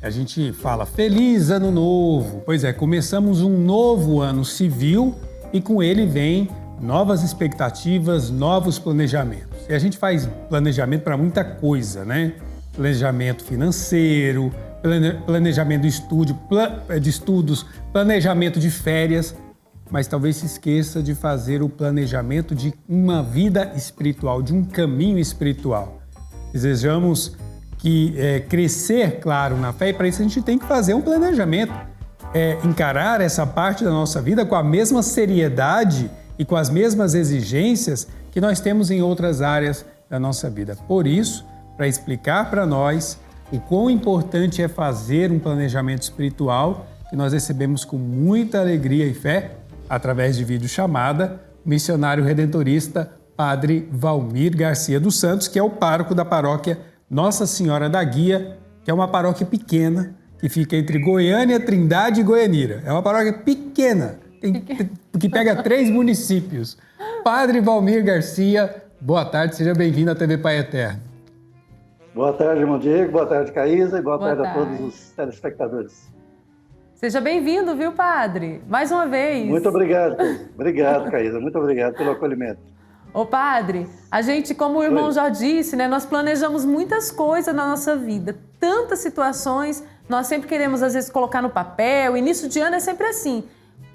A gente fala Feliz Ano Novo. Pois é, começamos um novo ano civil e com ele vem novas expectativas, novos planejamentos. E a gente faz planejamento para muita coisa, né? Planejamento financeiro, planejamento de estudos, planejamento de férias, mas talvez se esqueça de fazer o planejamento de uma vida espiritual, de um caminho espiritual. Desejamos crescer, claro, na fé, e para isso a gente tem que fazer um planejamento, encarar essa parte da nossa vida com a mesma seriedade e com as mesmas exigências que nós temos em outras áreas da nossa vida. Por isso, para explicar para nós o quão importante é fazer um planejamento espiritual, que nós recebemos com muita alegria e fé, através de videochamada, o missionário redentorista Padre Valmir Garcia dos Santos, que é o pároco da paróquia Nossa Senhora da Guia, que é uma paróquia pequena, que fica entre Goiânia, Trindade e Goianira. É uma paróquia pequena, que pega 3 municípios. Padre Valmir Garcia, boa tarde, seja bem-vindo à TV Pai Eterno. Boa tarde, irmão Diego, boa tarde, Caísa, e boa tarde a todos os telespectadores. Seja bem-vindo, viu, Padre? Mais uma vez. Muito obrigado, Caísa. Obrigado, Caísa, muito obrigado pelo acolhimento. Ô, Padre, a gente, como o irmão já disse, né, nós planejamos muitas coisas na nossa vida, tantas situações, nós sempre queremos, às vezes, colocar no papel, início de ano é sempre assim.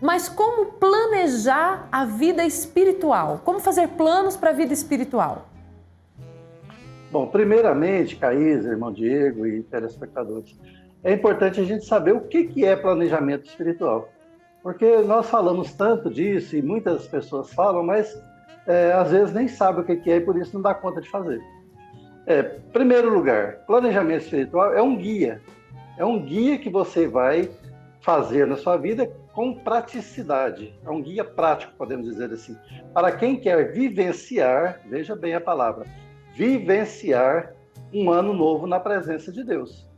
Mas como planejar a vida espiritual? Como fazer planos para a vida espiritual? Bom, primeiramente, Caísa, irmão Diego e telespectadores, é importante a gente saber o que é planejamento espiritual. Porque nós falamos tanto disso e muitas pessoas falam, mas às vezes nem sabem o que é e por isso não dá conta de fazer. Primeiro lugar, planejamento espiritual é um guia. É um guia que você vai fazer na sua vida com praticidade. É um guia prático, podemos dizer assim. Para quem quer vivenciar, veja bem a palavra, vivenciar um ano novo na presença de Deus.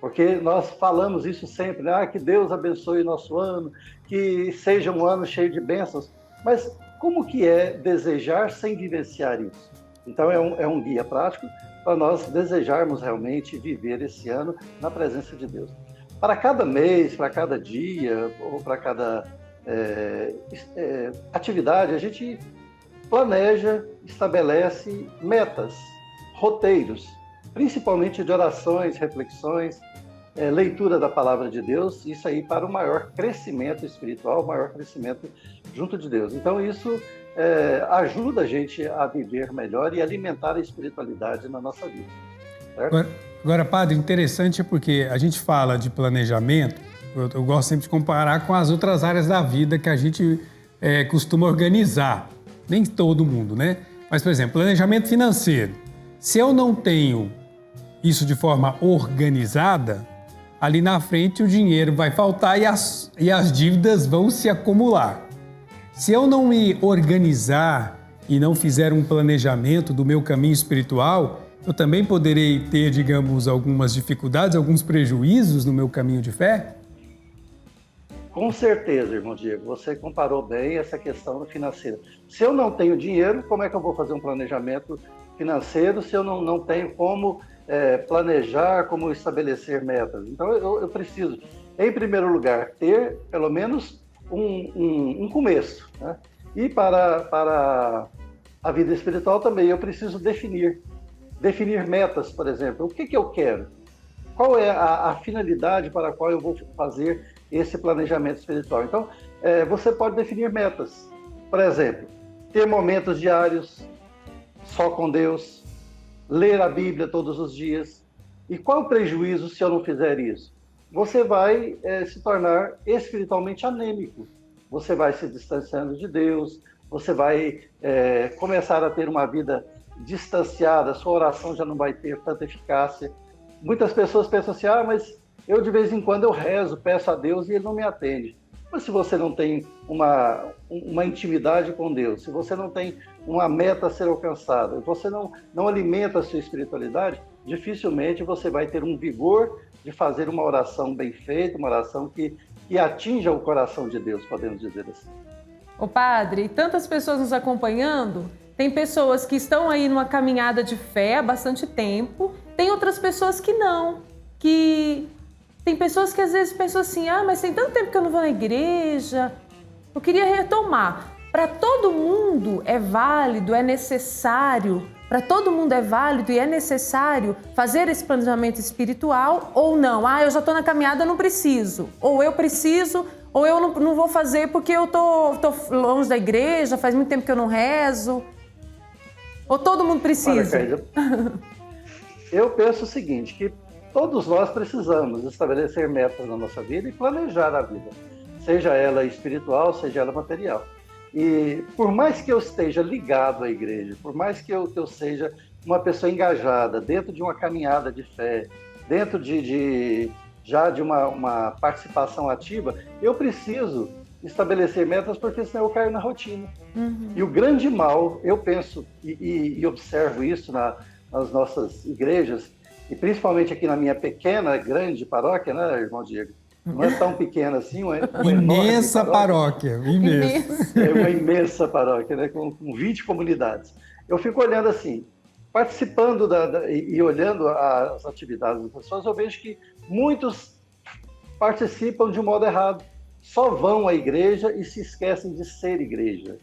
Porque nós falamos isso sempre, né? Que Deus abençoe o nosso ano, que seja um ano cheio de bênçãos. Mas como que é desejar sem vivenciar isso? Então é um guia prático para nós desejarmos realmente viver esse ano na presença de Deus. Para cada mês, para cada dia ou para cada atividade, a gente planeja, estabelece metas, roteiros, principalmente de orações, reflexões, leitura da palavra de Deus, isso aí para o maior crescimento espiritual, o maior crescimento junto de Deus. Então isso ajuda a gente a viver melhor e alimentar a espiritualidade na nossa vida. Certo? Agora, Padre, interessante porque a gente fala de planejamento, eu gosto sempre de comparar com as outras áreas da vida que a gente costuma organizar. Nem todo mundo, né? Mas, por exemplo, planejamento financeiro. Se eu não tenho isso de forma organizada, ali na frente o dinheiro vai faltar e as dívidas vão se acumular. Se eu não me organizar e não fizer um planejamento do meu caminho espiritual, eu também poderei ter, digamos, algumas dificuldades, alguns prejuízos no meu caminho de fé? Com certeza, irmão Diego, você comparou bem essa questão financeira. Se eu não tenho dinheiro, como é que eu vou fazer um planejamento financeiro se eu não tenho como planejar, como estabelecer metas? Então, eu preciso, em primeiro lugar, ter pelo menos um começo, né? E para a vida espiritual também, eu preciso definir metas, por exemplo. O que eu quero? Qual é a finalidade para a qual eu vou fazer esse planejamento espiritual? Então, você pode definir metas. Por exemplo, ter momentos diários só com Deus, ler a Bíblia todos os dias. E qual o prejuízo se eu não fizer isso? Você vai se tornar espiritualmente anêmico. Você vai se distanciando de Deus, você vai começar a ter uma vida distanciada, sua oração já não vai ter tanta eficácia. Muitas pessoas pensam assim, mas eu de vez em quando eu rezo, peço a Deus e Ele não me atende. Mas se você não tem uma intimidade com Deus, se você não tem uma meta a ser alcançada, você não alimenta a sua espiritualidade, dificilmente você vai ter um vigor de fazer uma oração bem feita, uma oração que atinja o coração de Deus, podemos dizer assim. Ô Padre, tantas pessoas nos acompanhando, tem pessoas que estão aí numa caminhada de fé há bastante tempo, tem outras pessoas que não, que Tem pessoas que às vezes pensam assim, mas tem tanto tempo que eu não vou na igreja, eu queria retomar. Para todo mundo é válido, é necessário, para todo mundo é válido e é necessário fazer esse planejamento espiritual ou não? Eu já estou na caminhada, eu não preciso. Ou eu preciso, ou eu não vou fazer porque eu tô longe da igreja, faz muito tempo que eu não rezo. Ou todo mundo precisa? Olha, Caísa, eu penso o seguinte, que todos nós precisamos estabelecer metas na nossa vida e planejar a vida, seja ela espiritual, seja ela material. E por mais que eu esteja ligado à igreja, por mais que eu seja uma pessoa engajada dentro de uma caminhada de fé, dentro já de uma participação ativa, eu preciso estabelecer metas, porque senão eu caio na rotina. Uhum. E o grande mal, eu penso e observo isso nas nossas igrejas, e principalmente aqui na minha pequena, grande paróquia, né, irmão Diego? Não é tão pequena assim, uma imensa paróquia. Imensa. É uma imensa paróquia, né, com 20 comunidades. Eu fico olhando assim, participando e olhando as atividades das pessoas, eu vejo que muitos participam de um modo errado. Só vão à igreja e se esquecem de ser igreja.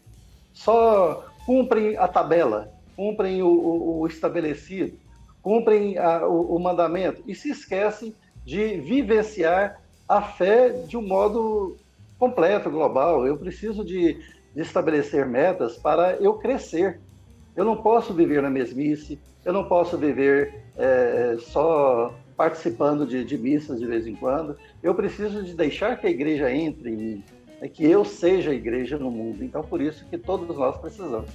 Só cumprem a tabela, cumprem o estabelecido, cumprem o mandamento e se esquecem de vivenciar a fé de um modo completo, global. Eu preciso de estabelecer metas para eu crescer. Eu não posso viver na mesmice, eu não posso viver só participando de missas de vez em quando. Eu preciso de deixar que a igreja entre em mim, que eu seja a igreja no mundo. Então, por isso que todos nós precisamos.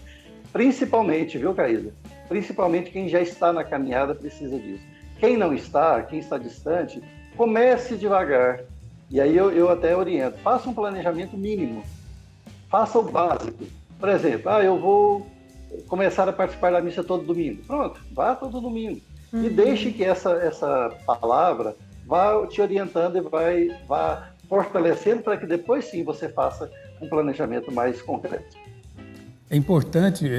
Principalmente, viu, Caísa? Principalmente quem já está na caminhada precisa disso. Quem não está, quem está distante, comece devagar. E aí eu até oriento. Faça um planejamento mínimo. Faça o básico. Por exemplo, eu vou começar a participar da missa todo domingo. Pronto, vá todo domingo. E deixe que essa palavra vá te orientando e vá fortalecendo para que depois sim você faça um planejamento mais concreto. É importante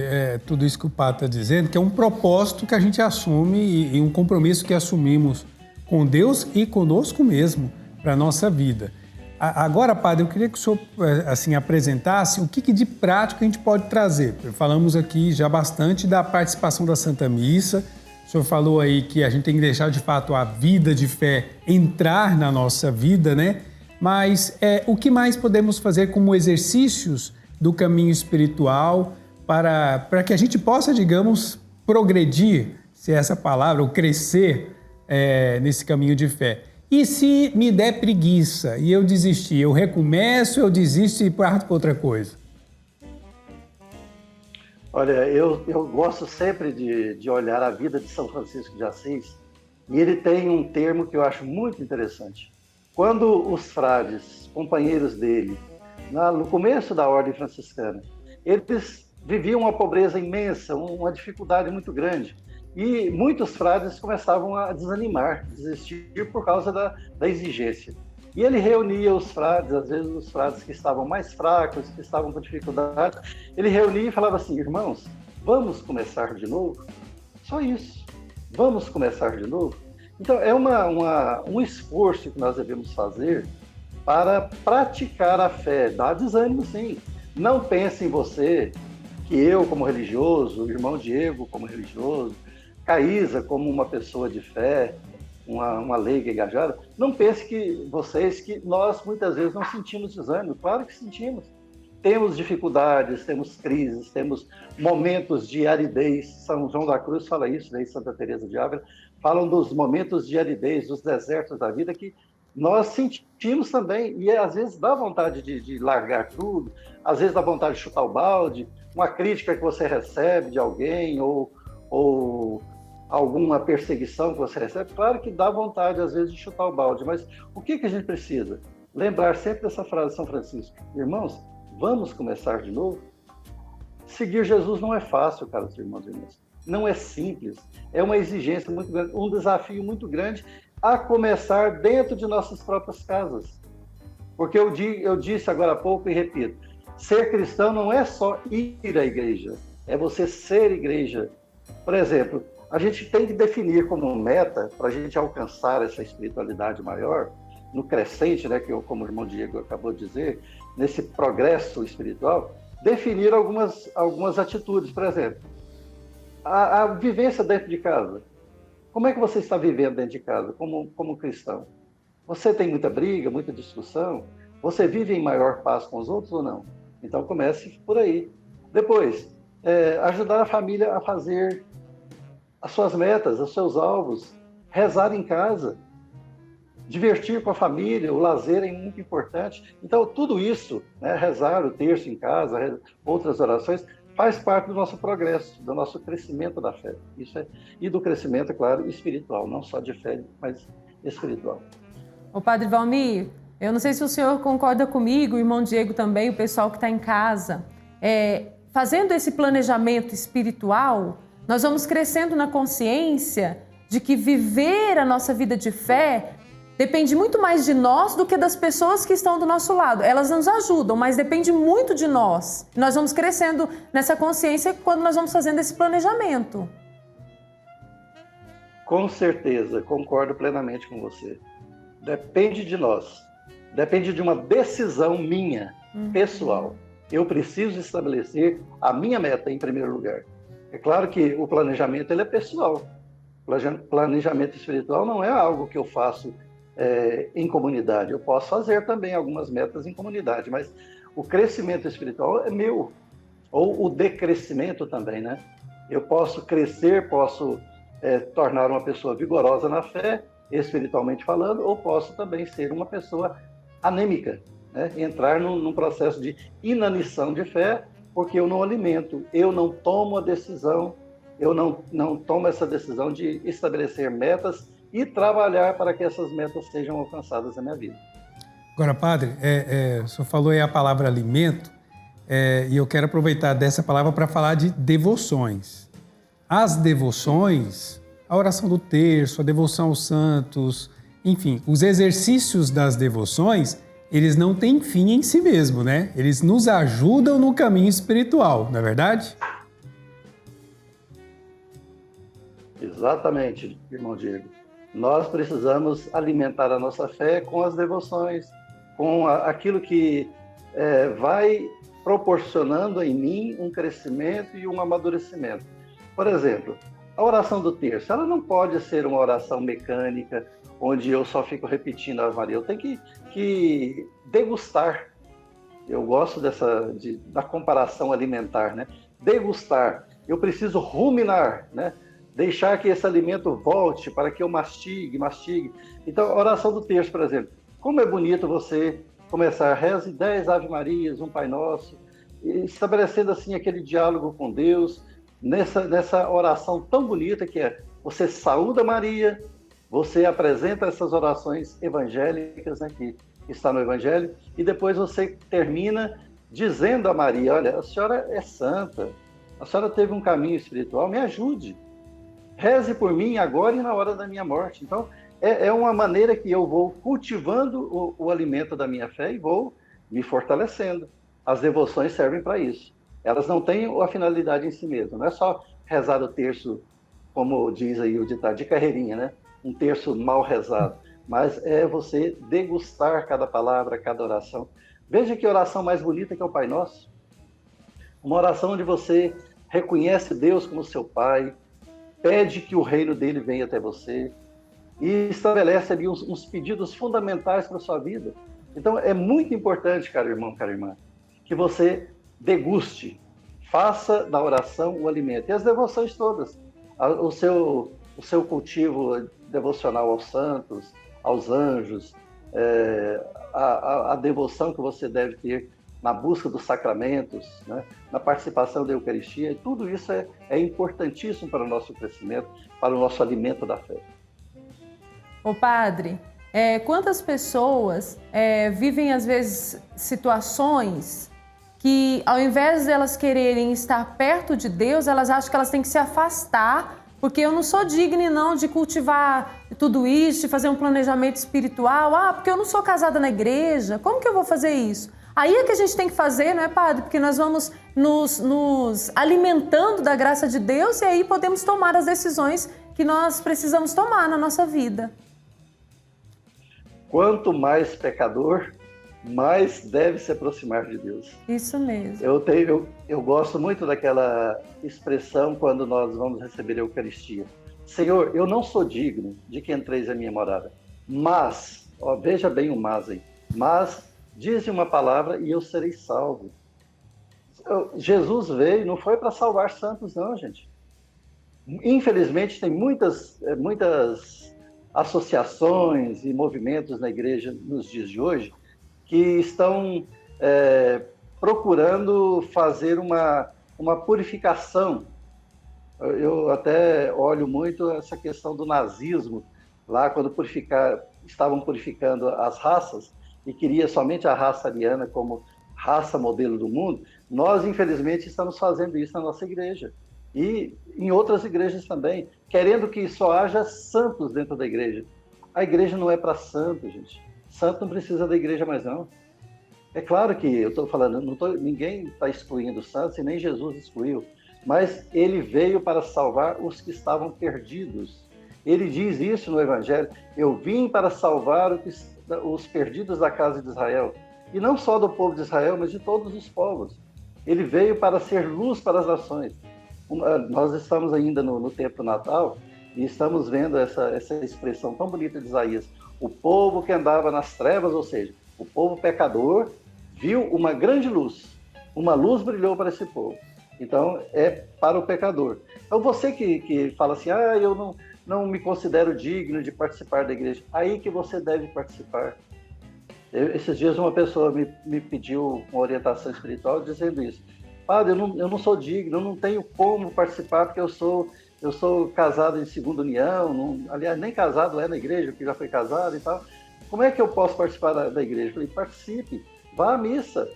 tudo isso que o Padre está dizendo, que é um propósito que a gente assume e um compromisso que assumimos com Deus e conosco mesmo para a nossa vida. Agora, Padre, eu queria que o senhor apresentasse o que de prático a gente pode trazer. Falamos aqui já bastante da participação da Santa Missa. O senhor falou aí que a gente tem que deixar, de fato, a vida de fé entrar na nossa vida, né? Mas o que mais podemos fazer como exercícios do caminho espiritual para que a gente possa, digamos, progredir, se é essa palavra, ou crescer nesse caminho de fé? E se me der preguiça e eu desistir, eu recomeço, eu desisto e parto para outra coisa? Olha, eu gosto sempre de olhar a vida de São Francisco de Assis, e ele tem um termo que eu acho muito interessante. Quando os frades, companheiros dele, no começo da ordem franciscana, eles viviam uma pobreza imensa, uma dificuldade muito grande, e muitos frades começavam a desanimar, desistir por causa da exigência. E ele reunia os frades, às vezes os frades que estavam mais fracos, que estavam com dificuldade, ele reunia e falava assim: irmãos, vamos começar de novo? Só isso. Vamos começar de novo? Então, é um esforço que nós devemos fazer para praticar a fé. Dá desânimo, sim. Não pense em você, que eu como religioso, o irmão Diego como religioso, Caísa como uma pessoa de fé, uma leiga engajada, não pense que nós muitas vezes não sentimos desânimo. Claro que sentimos. Temos dificuldades, temos crises, temos momentos de aridez. São João da Cruz fala isso, né? Santa Teresa de Ávila falam dos momentos de aridez, dos desertos da vida que nós sentimos também. E às vezes dá vontade de largar tudo, às vezes dá vontade de chutar o balde, uma crítica que você recebe de alguém ou alguma perseguição que você recebe, claro que dá vontade, às vezes, de chutar o balde, mas o que a gente precisa? Lembrar sempre dessa frase de São Francisco: irmãos, vamos começar de novo? Seguir Jesus não é fácil, caros irmãos e irmãs. Não é simples. É uma exigência muito grande, um desafio muito grande, a começar dentro de nossas próprias casas. Porque eu disse agora há pouco e repito, ser cristão não é só ir à igreja, é você ser igreja. Por exemplo, a gente tem que definir como meta, para a gente alcançar essa espiritualidade maior, no crescente, né, que eu, como o irmão Diego acabou de dizer, nesse progresso espiritual, definir algumas atitudes. Por exemplo, a vivência dentro de casa. Como é que você está vivendo dentro de casa, como cristão? Você tem muita briga, muita discussão? Você vive em maior paz com os outros ou não? Então comece por aí. Depois, ajudar a família a fazer as suas metas, os seus alvos, rezar em casa, divertir com a família, o lazer é muito importante. Então, tudo isso, né, rezar o terço em casa, outras orações, faz parte do nosso progresso, do nosso crescimento da fé. E do crescimento, claro, espiritual, não só de fé, mas espiritual. Ô Padre Valmir, eu não sei se o senhor concorda comigo, o irmão Diego também, o pessoal que está em casa. Fazendo esse planejamento espiritual, nós vamos crescendo na consciência de que viver a nossa vida de fé depende muito mais de nós do que das pessoas que estão do nosso lado. Elas nos ajudam, mas depende muito de nós. Nós vamos crescendo nessa consciência quando nós vamos fazendo esse planejamento. Com certeza, concordo plenamente com você. Depende de nós. Depende de uma decisão minha, pessoal. Eu preciso estabelecer a minha meta em primeiro lugar. É claro que o planejamento ele é pessoal. Planejamento espiritual não é algo que eu faço em comunidade. Eu posso fazer também algumas metas em comunidade, mas o crescimento espiritual é meu. Ou o decrescimento também, né? Eu posso crescer, posso tornar uma pessoa vigorosa na fé, espiritualmente falando, ou posso também ser uma pessoa anêmica, né? Entrar num processo de inanição de fé, porque eu não alimento, eu não tomo a decisão, eu não tomo essa decisão de estabelecer metas e trabalhar para que essas metas sejam alcançadas na minha vida. Agora, padre, o senhor falou aí a palavra alimento, e eu quero aproveitar dessa palavra para falar de devoções. As devoções, a oração do terço, a devoção aos santos, enfim, os exercícios das devoções, eles não têm fim em si mesmo, né? Eles nos ajudam no caminho espiritual, não é verdade? Exatamente, irmão Diego. Nós precisamos alimentar a nossa fé com as devoções, com aquilo que vai proporcionando em mim um crescimento e um amadurecimento. Por exemplo, a oração do terço, ela não pode ser uma oração mecânica, onde eu só fico repetindo a Ave Maria. Eu tenho que degustar. Eu gosto da comparação alimentar, né? Degustar. Eu preciso ruminar, né? Deixar que esse alimento volte para que eu mastigue. Então, a oração do terço, por exemplo. Como é bonito você começar, reze 10 Ave Marias, um Pai Nosso, estabelecendo assim aquele diálogo com Deus, nessa oração tão bonita que é você saúda Maria, você apresenta essas orações evangélicas, né, que está no Evangelho, e depois você termina dizendo a Maria, olha, a senhora é santa, a senhora teve um caminho espiritual, me ajude. Reze por mim agora e na hora da minha morte. Então, é uma maneira que eu vou cultivando o alimento da minha fé e vou me fortalecendo. As devoções servem para isso. Elas não têm a finalidade em si mesmas. Não é só rezar o terço, como diz aí o ditado, de carreirinha, né? Um terço mal rezado. Mas é você degustar cada palavra, cada oração. Veja que oração mais bonita que é o Pai Nosso. Uma oração onde você reconhece Deus como seu Pai, pede que o reino dele venha até você e estabelece ali uns pedidos fundamentais para a sua vida. Então, é muito importante, caro irmão, cara irmã, que você deguste, faça da oração o alimento. E as devoções todas, o seu cultivo devocional aos santos, aos anjos, a devoção que você deve ter na busca dos sacramentos, né? Na participação da Eucaristia, tudo isso é importantíssimo para o nosso crescimento, para o nosso alimento da fé. Ô padre, quantas pessoas vivem às vezes situações que ao invés de elas quererem estar perto de Deus, elas acham que elas têm que se afastar, porque eu não sou digna não de cultivar tudo isso, de fazer um planejamento espiritual, porque eu não sou casada na igreja, como que eu vou fazer isso? Aí é que a gente tem que fazer, não é, padre? Porque nós vamos nos alimentando da graça de Deus, e aí podemos tomar as decisões que nós precisamos tomar na nossa vida. Quanto mais pecador, mais deve se aproximar de Deus. Isso mesmo. Eu gosto muito daquela expressão quando nós vamos receber a Eucaristia. Senhor, eu não sou digno de que entreis a minha morada, mas, veja bem o mas aí, mas dize uma palavra e eu serei salvo. Jesus veio, não foi para salvar santos não, gente. Infelizmente tem muitas associações e movimentos na igreja nos dias de hoje que estão procurando fazer uma purificação. Eu até olho muito essa questão do nazismo, lá quando estavam purificando as raças e queria somente a raça ariana como raça modelo do mundo. Nós, infelizmente, estamos fazendo isso na nossa igreja e em outras igrejas também, querendo que só haja santos dentro da igreja. A igreja não é para santo, gente. Santo não precisa da igreja mais não. É claro que eu estou falando, ninguém está excluindo santos e nem Jesus excluiu, mas ele veio para salvar os que estavam perdidos. Ele diz isso no Evangelho: eu vim para salvar os perdidos da casa de Israel. E não só do povo de Israel, mas de todos os povos. Ele veio para ser luz para as nações. Nós estamos ainda no tempo do Natal e estamos vendo essa expressão tão bonita de Isaías. O povo que andava nas trevas, ou seja, o povo pecador, viu uma grande luz. Uma luz brilhou para esse povo. Então, é para o pecador. Então, você que fala assim, eu não me considero digno de participar da igreja, aí que você deve participar. Esses dias uma pessoa me pediu uma orientação espiritual dizendo isso. Padre, eu não sou digno, eu não tenho como participar porque eu sou casado em segunda união, aliás, nem casado é na igreja, porque já foi casado e tal. Como é que eu posso participar da igreja? Eu falei, participe, vá à missa.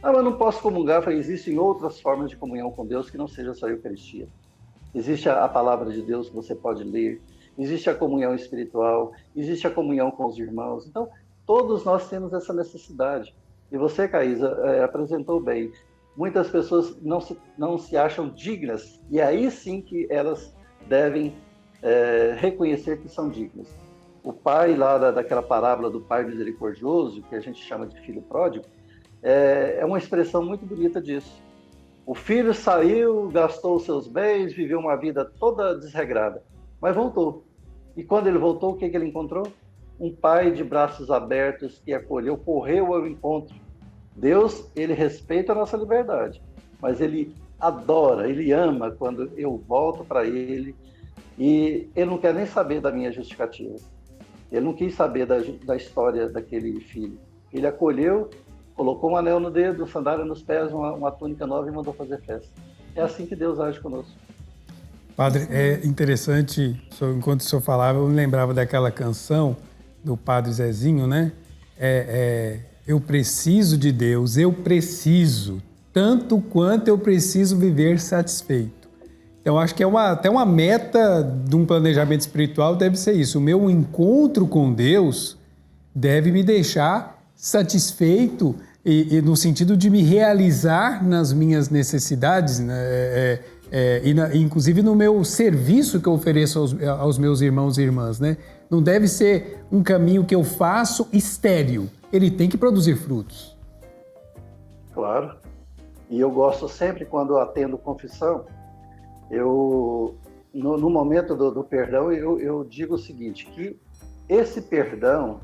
Mas eu não posso comungar. Eu falei, existem outras formas de comunhão com Deus que não seja só a Eucaristia. Existe a palavra de Deus que você pode ler, existe a comunhão espiritual, existe a comunhão com os irmãos. Então, todos nós temos essa necessidade. E você, Caísa, apresentou bem. Muitas pessoas não se acham dignas, e aí sim que elas devem reconhecer que são dignas. O pai lá daquela parábola do pai misericordioso, que a gente chama de filho pródigo, é uma expressão muito bonita disso. O filho saiu, gastou os seus bens, viveu uma vida toda desregrada, mas voltou. E quando ele voltou, o que ele encontrou? Um pai de braços abertos que acolheu, correu ao encontro. Deus, ele respeita a nossa liberdade, mas ele adora, ele ama quando eu volto para ele, e ele não quer nem saber da minha justificativa. Ele não quis saber da história daquele filho. Ele acolheu, colocou um anel no dedo, sandália nos pés, uma túnica nova e mandou fazer festa. É assim que Deus age conosco. Padre, é interessante, enquanto o senhor falava, eu me lembrava daquela canção do Padre Zezinho, né? Eu preciso de Deus, eu preciso, tanto quanto eu preciso viver satisfeito. Então, acho que até uma meta de um planejamento espiritual deve ser isso. O meu encontro com Deus deve me deixar satisfeito e no sentido de me realizar nas minhas necessidades, né? Inclusive no meu serviço que eu ofereço aos meus irmãos e irmãs, né? Não deve ser um caminho que eu faço estéril. Ele tem que produzir frutos. Claro. E eu gosto sempre, quando eu atendo confissão, no momento do perdão, eu digo o seguinte, que esse perdão,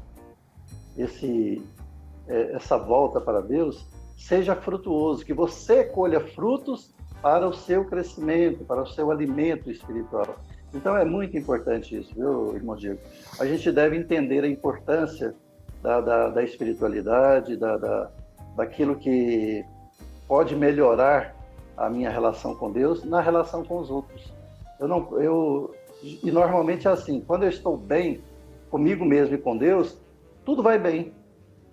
essa volta para Deus, seja frutuoso, que você colha frutos para o seu crescimento, para o seu alimento espiritual. Então é muito importante isso, viu, irmão Diego? A gente deve entender a importância da espiritualidade, daquilo que pode melhorar a minha relação com Deus na relação com os outros. E normalmente é assim, quando eu estou bem comigo mesmo e com Deus, tudo vai bem.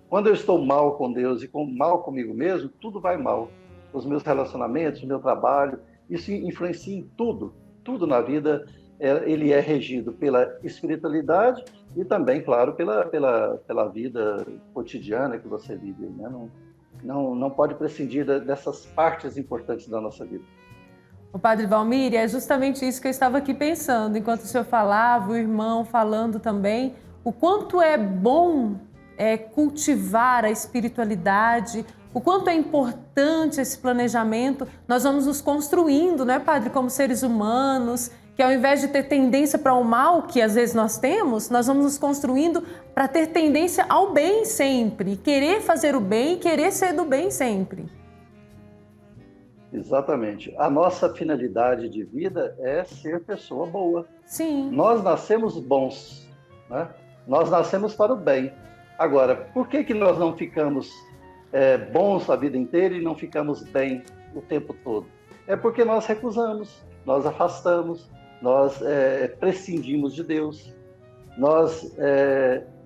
Quando eu estou mal com Deus e mal comigo mesmo, tudo vai mal. Os meus relacionamentos, o meu trabalho, isso influencia em tudo. Tudo na vida, ele é regido pela espiritualidade e também, claro, pela vida cotidiana que você vive, né? não pode prescindir dessas partes importantes da nossa vida. O Padre Valmir, é justamente isso que eu estava aqui pensando, enquanto o senhor falava, o irmão falando também, o quanto é bom cultivar a espiritualidade, o quanto é importante esse planejamento. Nós vamos nos construindo, não é, Padre, como seres humanos, que ao invés de ter tendência para o mal, que às vezes nós temos, nós vamos nos construindo para ter tendência ao bem sempre, querer fazer o bem, querer ser do bem sempre. Exatamente. A nossa finalidade de vida é ser pessoa boa. Sim. Nós nascemos bons, né? Nós nascemos para o bem. Agora, por que nós não ficamos bons a vida inteira e não ficamos bem o tempo todo? É porque nós recusamos, nós afastamos, nós prescindimos de Deus, nós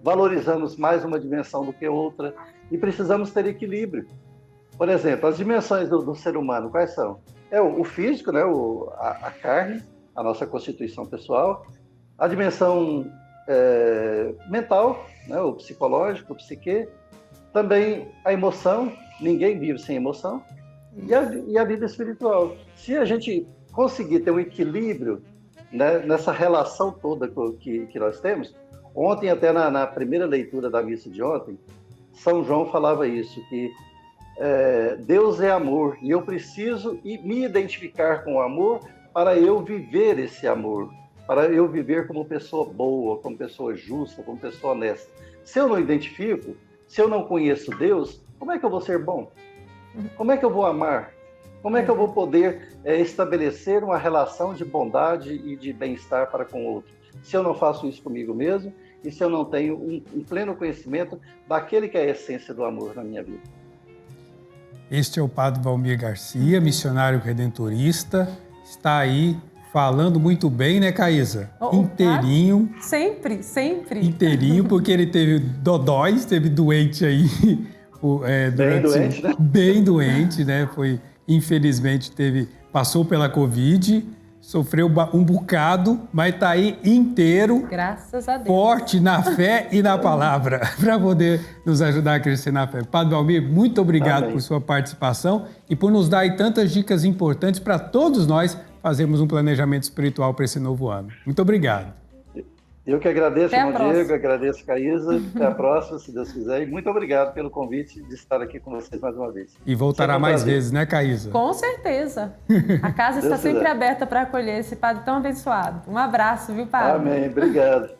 valorizamos mais uma dimensão do que outra e precisamos ter equilíbrio. Por exemplo, as dimensões do ser humano, quais são? O físico, né? A carne, a nossa constituição pessoal, a dimensão mental, né? O psicológico, o psique, também a emoção, ninguém vive sem emoção, e a vida espiritual. Se a gente conseguir ter um equilíbrio, né, nessa relação toda que nós temos, ontem até na primeira leitura da missa de ontem, São João falava isso, que Deus é amor e eu preciso me identificar com o amor para eu viver esse amor, para eu viver como pessoa boa, como pessoa justa, como pessoa honesta. Se eu não identifico, se eu não conheço Deus, como é que eu vou ser bom? Como é que eu vou amar? Como é que eu vou poder estabelecer uma relação de bondade e de bem-estar para com o outro? Se eu não faço isso comigo mesmo e se eu não tenho um pleno conhecimento daquele que é a essência do amor na minha vida. Este é o Padre Valmir Garcia, missionário redentorista, está aí falando muito bem, né, Caísa? Inteirinho. Sempre, sempre. Inteirinho, porque ele teve dodói, esteve doente aí. Bem doente, né? Bem doente, né? Infelizmente, passou pela Covid, sofreu um bocado, mas está aí inteiro. Graças a Deus. Forte na fé e na palavra, para poder nos ajudar a crescer na fé. Padre Valmir, muito obrigado por sua participação e por nos dar aí tantas dicas importantes para todos nós fazermos um planejamento espiritual para esse novo ano. Muito obrigado. Eu que agradeço, irmão Diego, agradeço, Caísa. Até a próxima, se Deus quiser. E muito obrigado pelo convite de estar aqui com vocês mais uma vez. E voltará mais vezes, né, Caísa? Com certeza. A casa está sempre aberta para acolher esse padre tão abençoado. Um abraço, viu, padre? Amém. Obrigado.